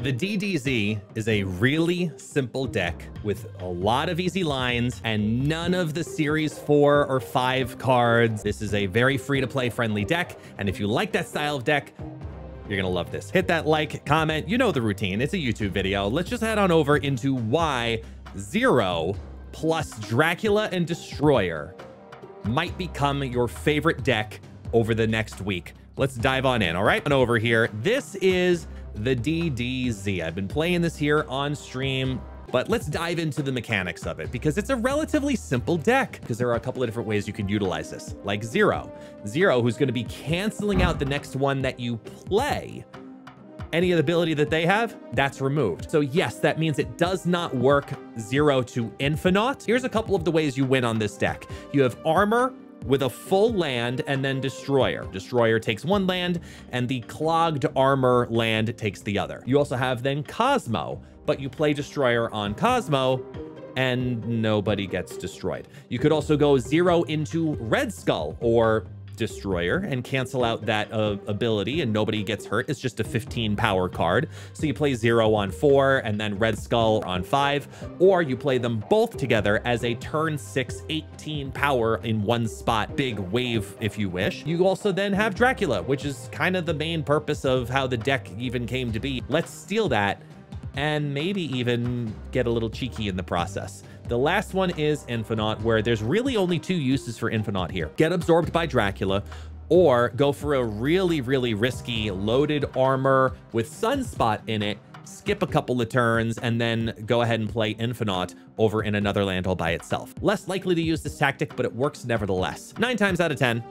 The DDZ is a really simple deck with a lot of easy lines and none of the series 4 or 5 cards. This is a very free-to-play friendly deck, and if you like that style of deck, you're gonna love this. Hit that like, comment, you know the routine. It's a YouTube video. Let's just head on over into why 0 plus Dracula and Destroyer might become your favorite deck over the next week. Let's dive on in, all right? And over here, this is the DDZ. I've been playing this here on stream, but let's dive into the mechanics of it because it's a relatively simple deck because there are a couple of different ways you can utilize this, like 0, who's going to be canceling out the next one that you play. Any ability that they have, that's removed. So yes, that means it does not work 0 to Infinaut. Here's a couple of the ways you win on this deck. You have armor with a full land and then Destroyer. Destroyer takes one land and the clogged armor land takes the other. You also have then Cosmo, but you play Destroyer on Cosmo and nobody gets destroyed. You could also go 0 into Red Skull or Destroyer and cancel out that ability and nobody gets hurt. It's just a 15 power card. So you play 0 on 4 and then Red Skull on 5, or you play them both together as a turn 6, 18 power in one spot, big wave if you wish. You also then have Dracula, which is kind of the main purpose of how the deck even came to be. Let's steal that and maybe even get a little cheeky in the process. The last one is Infinaut, where there's really only 2 uses for Infinaut here. Get absorbed by Dracula, or go for a really, really risky loaded armor with Sunspot in it, skip a couple of turns, and then go ahead and play Infinaut over in another land all by itself. Less likely to use this tactic, but it works nevertheless. 9 times out of 10,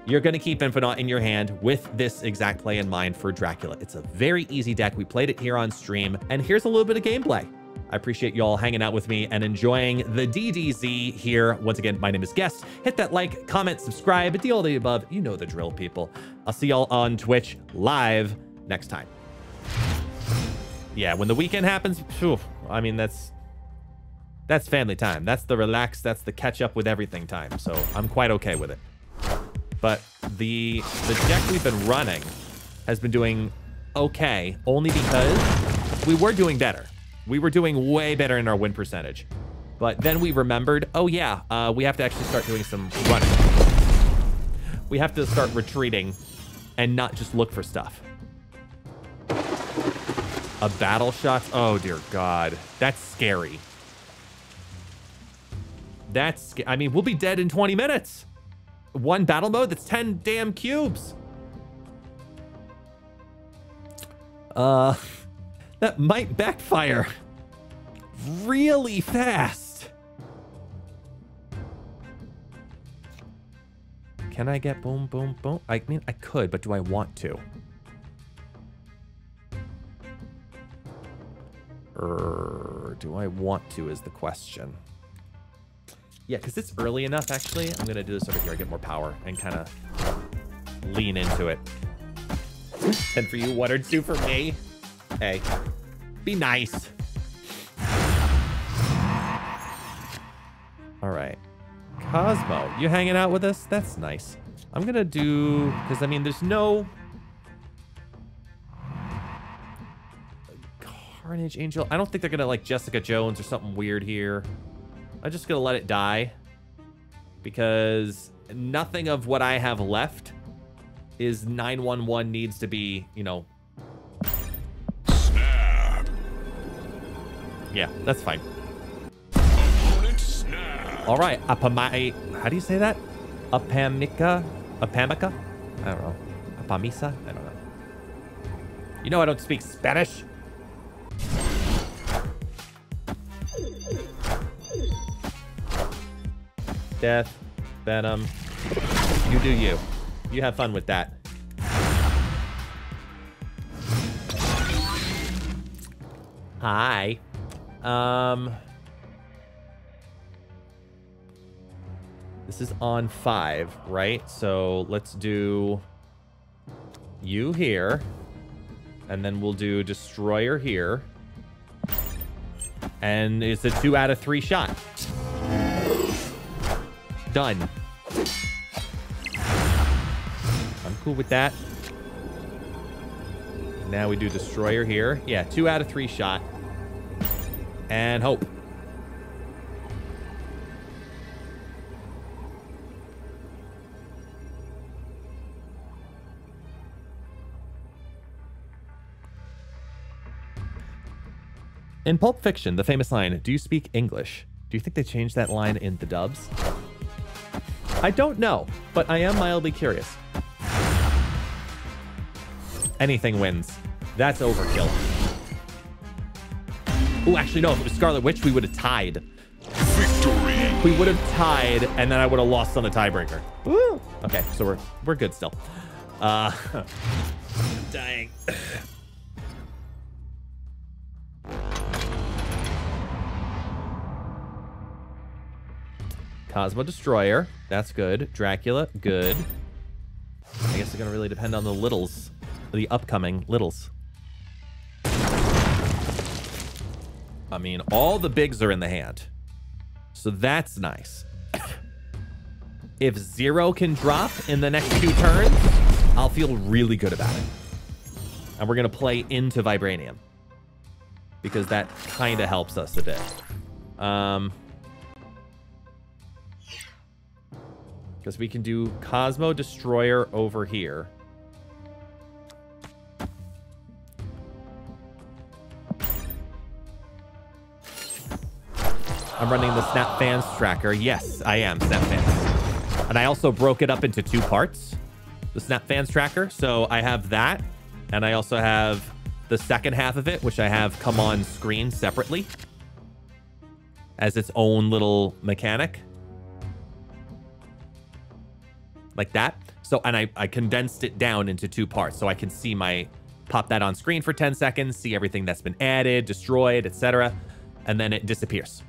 you're going to keep Infinaut in your hand with this exact play in mind for Dracula. It's a very easy deck. We played it here on stream, and here's a little bit of gameplay. I appreciate y'all hanging out with me and enjoying the DDZ here. Once again, my name is Guest. Hit that like, comment, subscribe, do all the above. You know the drill, people. I'll see y'all on Twitch live next time. Yeah, when the weekend happens, phew, I mean, that's family time. That's the relax, that's the catch up with everything time. So I'm quite okay with it. But the deck we've been running has been doing okay, only because we were doing better. We were doing way better in our win percentage. But then we remembered, oh yeah, we have to actually start doing some running. We have to start retreating and not just look for stuff. A battle shot? Oh dear God, that's scary. I mean, we'll be dead in 20 minutes. One battle mode, that's 10 damn cubes. That might backfire really fast. Can I get boom, boom, boom? I mean, I could, but do I want to? Do I want to is the question. Yeah, because it's early enough, actually. I'm going to do this over here. I get more power and kind of lean into it. 10 for you, 1 or 2 for me. Hey, be nice. All right. Cosmo, you hanging out with us? That's nice. I'm going to do, because I mean, there's no Carnage Angel. I don't think they're going to like Jessica Jones or something weird here. I'm just going to let it die because nothing of what I have left is 911 needs to be, you know. Snap. Yeah, that's fine. All right, how do you say that? Apamica? I don't know. Apamisa? I don't know. You know I don't speak Spanish. Death, Venom. You do you. You have fun with that. Hi. This is on 5, right? So let's do you here. And then we'll do Destroyer here. And it's a 2 out of 3 shot. Done. I'm cool with that. Now we do Destroyer here. Yeah, 2 out of 3 shot. And hope. In Pulp Fiction, the famous line, "Do you speak English?" Do you think they changed that line in the dubs? I don't know, but I am mildly curious. Anything wins. That's overkill. Oh, actually, no. If it was Scarlet Witch, we would have tied. Victory! We would have tied, and then I would have lost on the tiebreaker. Woo! Okay, so we're good still. I'm dying. Cosmo Destroyer. That's good. Dracula. Good. I guess it's going to really depend on the littles. The upcoming littles. I mean, all the bigs are in the hand. So that's nice. If 0 can drop in the next 2 turns, I'll feel really good about it. And we're going to play into Vibranium. Because that kind of helps us a bit. Because we can do Cosmo Destroyer over here. I'm running the Snap Fans tracker. Yes, I am Snap Fans. And I also broke it up into 2 parts, the Snap Fans tracker. So I have that, and I also have the second half of it, which I have come on screen separately as its own little mechanic. Like that. So, and I condensed it down into 2 parts so I can see pop that on screen for 10 seconds, see everything that's been added, destroyed, etc. And then it disappears.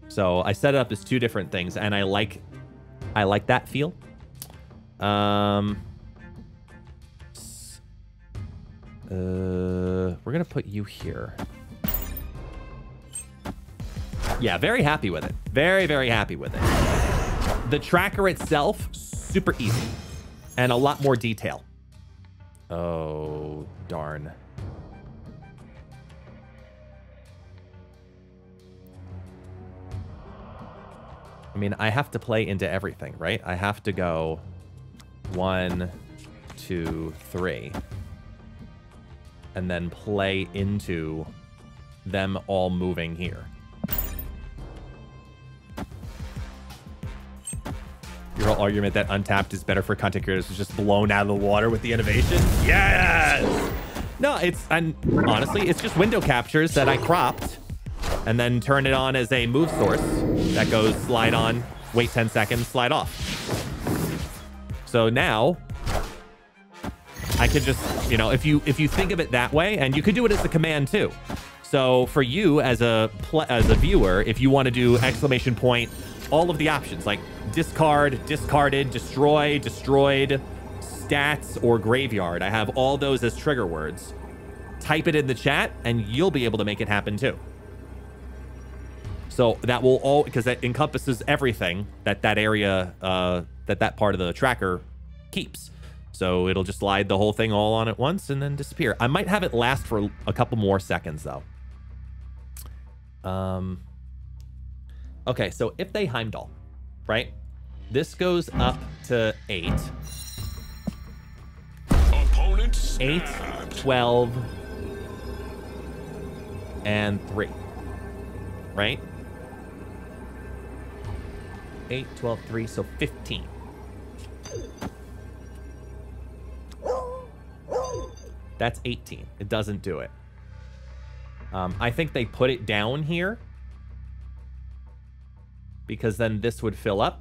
So I set it up as 2 different things, and I like that feel. We're gonna put you here. Yeah, very happy with it. Very, very happy with it. The tracker itself, super easy, and a lot more detail. Oh, darn. I mean, I have to play into everything, right? I have to go 1, 2, 3. And then play into them all moving here. Your whole argument that Untapped is better for content creators is just blown out of the water with the innovation? Yes! No, and honestly, it's just window captures that I cropped and then turn it on as a move source that goes slide on, wait 10 seconds, slide off. So now I could just, you know, if you think of it that way, and you could do it as a command too. So for you as a viewer, if you want to do exclamation point, all of the options like discard, discarded, destroy, destroyed, stats, or graveyard, I have all those as trigger words. Type it in the chat and you'll be able to make it happen too. So that will all, because that encompasses everything that area, that part of the tracker keeps. So it'll just slide the whole thing all on at once and then disappear. I might have it last for a couple more seconds though. Okay, so if they Heimdall, right? This goes up to 8. 8, 12, and 3, right? 8, 12, 3, so 15. That's 18. It doesn't do it. I think they put it down here because then this would fill up.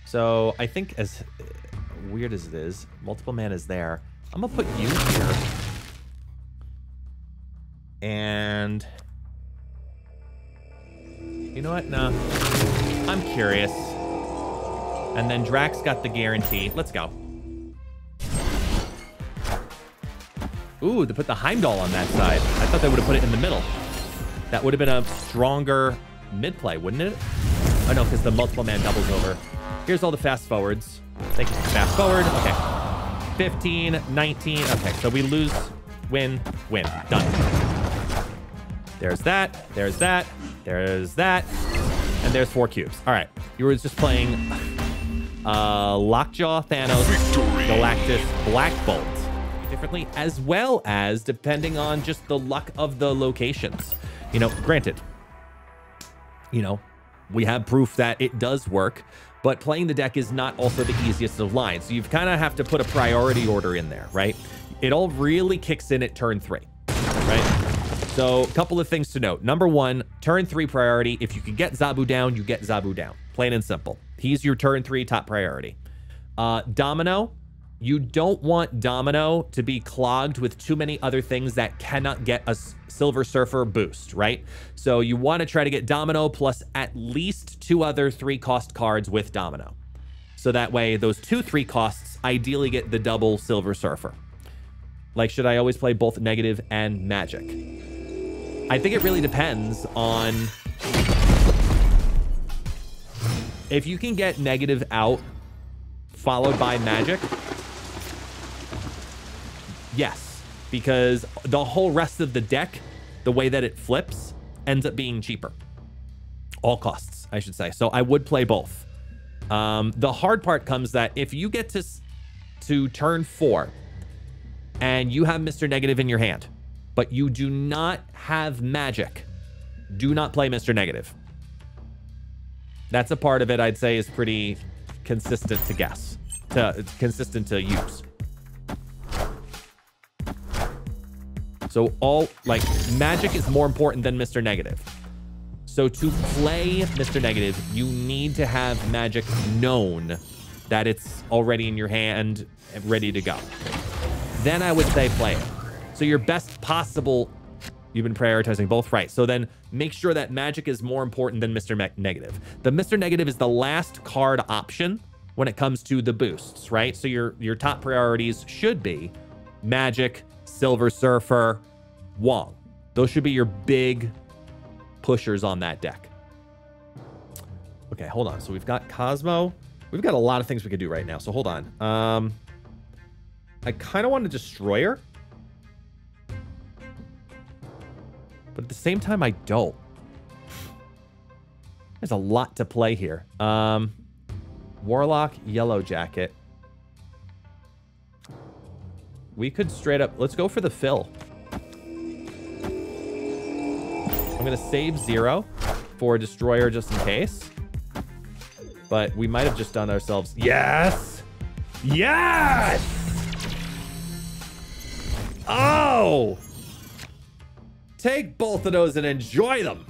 So I think, as weird as it is, multiple mana is there. I'm gonna put you here. And you know what? No, I'm curious. And then Drax got the guarantee. Let's go. Ooh, to put the Heimdall on that side. I thought they would have put it in the middle. That would have been a stronger mid-play, wouldn't it? Oh no, because the multiple man doubles over. Here's all the fast forwards. Thank you for fast forward. Okay. 15, 19. Okay, so we lose, win, win. Done. There's that. There's that. There's that. And there's 4 cubes. All right. You were just playing Lockjaw, Thanos, Galactus, Black Bolt. Differently, as well as depending on just the luck of the locations. You know, granted, you know, we have proof that it does work, but playing the deck is not also the easiest of lines. So you kind of have to put a priority order in there, right? It all really kicks in at turn 3, right? So a couple of things to note. Number 1, turn 3 priority. If you can get Zabu down, you get Zabu down. Plain and simple. He's your turn 3 top priority. Domino, you don't want Domino to be clogged with too many other things that cannot get a Silver Surfer boost, right? So you want to try to get Domino plus at least 2 other 3-cost cards with Domino. So that way, those 2 3 costs ideally get the double Silver Surfer. Like, should I always play both negative and magic? I think it really depends on if you can get negative out followed by magic. Yes, because the whole rest of the deck, the way that it flips, ends up being cheaper. All costs, I should say. So I would play both. The hard part comes that if you get to turn 4 and you have Mr. Negative in your hand, but you do not have magic, do not play Mr. Negative. That's a part of it I'd say is pretty consistent to guess, consistent to use. So like magic is more important than Mr. Negative. So to play Mr. Negative, you need to have magic known that it's already in your hand and ready to go. Then I would say play it. So your best possible, you've been prioritizing both, right? So then make sure that magic is more important than Mr. Negative. The Mr. Negative is the last card option when it comes to the boosts, right? So your top priorities should be magic, Silver Surfer, Wong. Those should be your big pushers on that deck. Okay, hold on. So we've got Cosmo. We've got a lot of things we could do right now. So hold on. I kind of want a Destroyer, but at the same time, I don't. There's a lot to play here. Warlock, Yellow Jacket. We could straight up, let's go for the fill. I'm going to save 0 for Destroyer just in case. But we might have just done ourselves. Yes! Yes! Oh! Take both of those and enjoy them.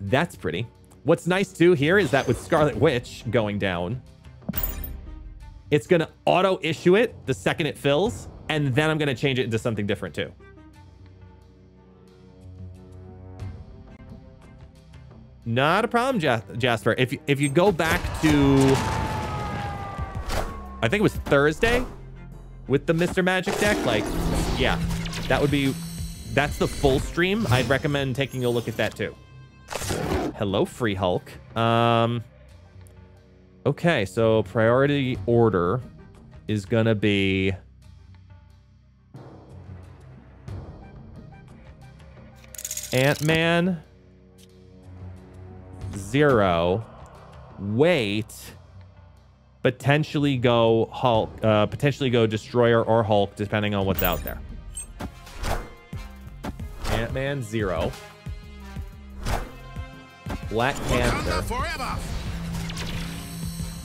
That's pretty. What's nice too here is that with Scarlet Witch going down, it's going to auto issue it the second it fills, and then I'm going to change it into something different too. Not a problem, Jasper. If you go back to, I think it was Thursday with the Mr. Magic deck, like, yeah, that's the full stream. I'd recommend taking a look at that too. Hello, Free Hulk. Okay, so priority order is gonna be Ant-Man, 0, wait, potentially go Hulk, potentially go Destroyer or Hulk, depending on what's out there. Ant-Man, 0. Black Panther.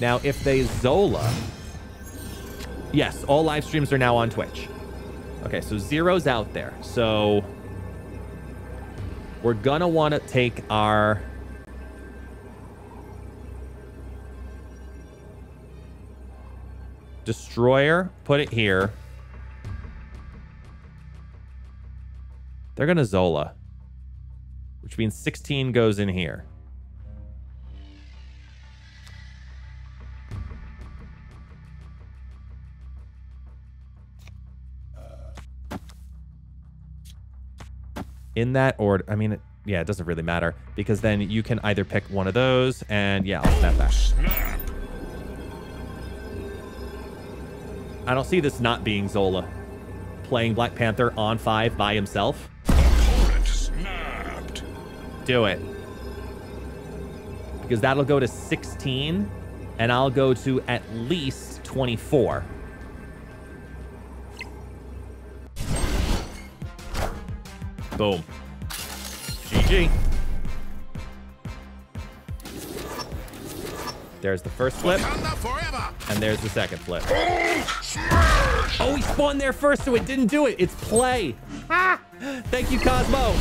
Now, if they Zola, yes, all live streams are now on Twitch. Okay, so 0's out there. So we're gonna want to take our Destroyer, put it here. They're gonna Zola, which means 16 goes in here. In that order, I mean, yeah, it doesn't really matter because then you can either pick one of those and yeah, I'll snap that. I don't see this not being Zola. Playing Black Panther on 5 by himself. Opponent snapped. Do it. Because that'll go to 16, and I'll go to at least 24. Boom. GG. There's the first flip, and there's the second flip. Oh, he spawned there first, so it didn't do it. It's play. Ah! Thank you, Cosmo.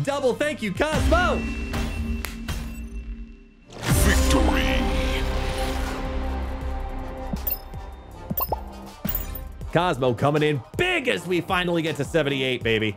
Double thank you, Cosmo. Victory. Cosmo coming in big as we finally get to 78, baby.